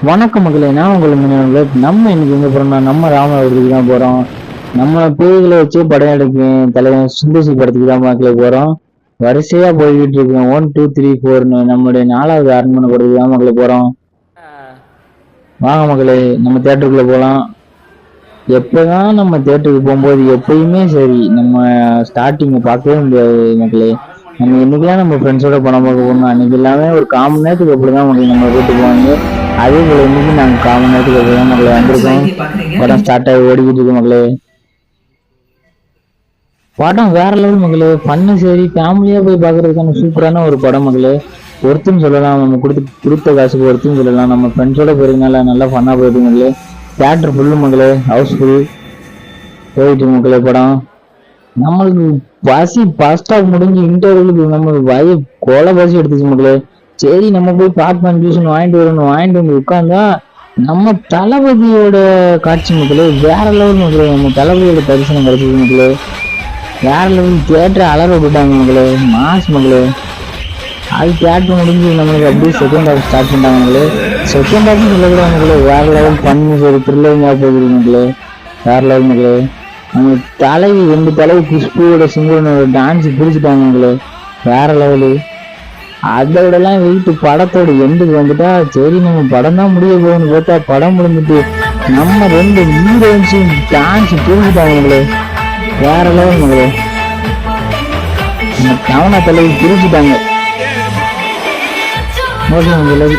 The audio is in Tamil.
வணக்கம் மக்களே, நான் உங்களுக்கு நம்ம இன்னைக்கு எங்க போறோம்னா நம்ம ராமநாதபுரத்துக்கு தான் போறோம். நம்ம பேய்களை வச்சு படம் எடுக்கும் தலைவன் சுந்தசி படத்துக்கு தான் மக்களே போறோம். வரிசையா போய்கிட்டு இருக்கோம். 1 2 3 4ன்னு நம்முடைய 4வது அரண்மனை படத்துக்கு தான் மக்களே போறோம். வாங்க மக்களே, நம்ம தேட்டருக்குள்ள போலாம். எப்பதான் நம்ம தேட்டருக்கு போகும்போது எப்பயுமே சரி நம்ம ஸ்டார்டிங்க பார்க்கவே முடியாது மக்களே. நம்ம இன்னைக்கெல்லாம் நம்ம ஃப்ரெண்ட்ஸோட படம் பார்க்க போகணும். அன்னைக்கு எல்லாமே ஒரு 1/4 மணி நேரத்துக்கு அப்படிதான் மக்களே நம்ம வீட்டுக்கு போவாங்க. அதே போல இன்னைக்கு நாங்கள் 1/4 மணி நேரத்துக்கு அப்படிதான் மக்களே வந்திருக்கோம். படம் ஸ்டார்ட் ஆகி ஓடிக்கிட்டு இருக்கு மக்களே. படம் வேற லெவல் மக்களே. பண்ணு சரி ஃபேமிலியா போய் பாக்குறதுக்கான சூப்பரான ஒரு படம் மக்களே. ஒருத்துன்னு சொல்லலாம், நம்ம கொடுத்த காசுக்கு ஒருத்துன்னு சொல்லலாம். நம்ம ஃப்ரெண்ட்ஸோட போயிருந்தனால நல்லா ஃபன்னா போயிட்டு மக்களே. தியேட்டர் ஃபுல்லு மக்களே, ஹவுஸ்ஃபுல் போயிட்டு மக்களே. படம் நம்மளுக்கு பசி ஃபர்ஸ்ட் ஹாஃப் முடிஞ்சு இன்டர்வலுக்கு நம்ம வய கொலை பசி எடுத்துச்சு மக்களே. சரி நம்ம போய் பாப்கார்ன் ஜூஸ் வாங்கிட்டு வந்து உட்காந்தா நம்ம தளபதியோட காட்சி மக்களே வேற லெவல் மக்களே. நம்ம தளபதியோட தரிசனம் கிடைச்சது மக்களே. வேற லெவல் தியேட்டர் அலற விட்டாங்க மக்களே. மாஸ் மக்களே. அது தியேட்டர் முடிஞ்சு நம்மளுக்கு அப்படியே செகண்ட் ஹாஃப் ஸ்டார்ட் பண்ணிட்டாங்க மக்களே. செகண்ட் ஹாஃப் சொல்லக்கூடாது மக்களே. வேற லெவல் பண்ணி சரி த்ரில்லிங்கா போகுது மக்களே. வேற லெவல் மக்களே. நம்ம தலைவி 2 தலைவி குஷ்புவோட சிங்கரோட டான்ஸ் பிடிச்சிட்டாங்க மக்களே. வேற லெவலு. அதோடலாம் வெயிட்டு படத்தோட எண்டுக்கு வந்துட்டா சரி நம்ம படம் தான் முடிய போகணும்னு பார்த்தா படம் முடிஞ்சிட்டு நம்ம 2 ஹீரோயின்ஸும் டான்ஸ் பிரிச்சுட்டாங்களே. வேற லெவல் மக்களே. நம்ம கவன தலைவி பிரிச்சுட்டாங்க. ஓகே மக்களே.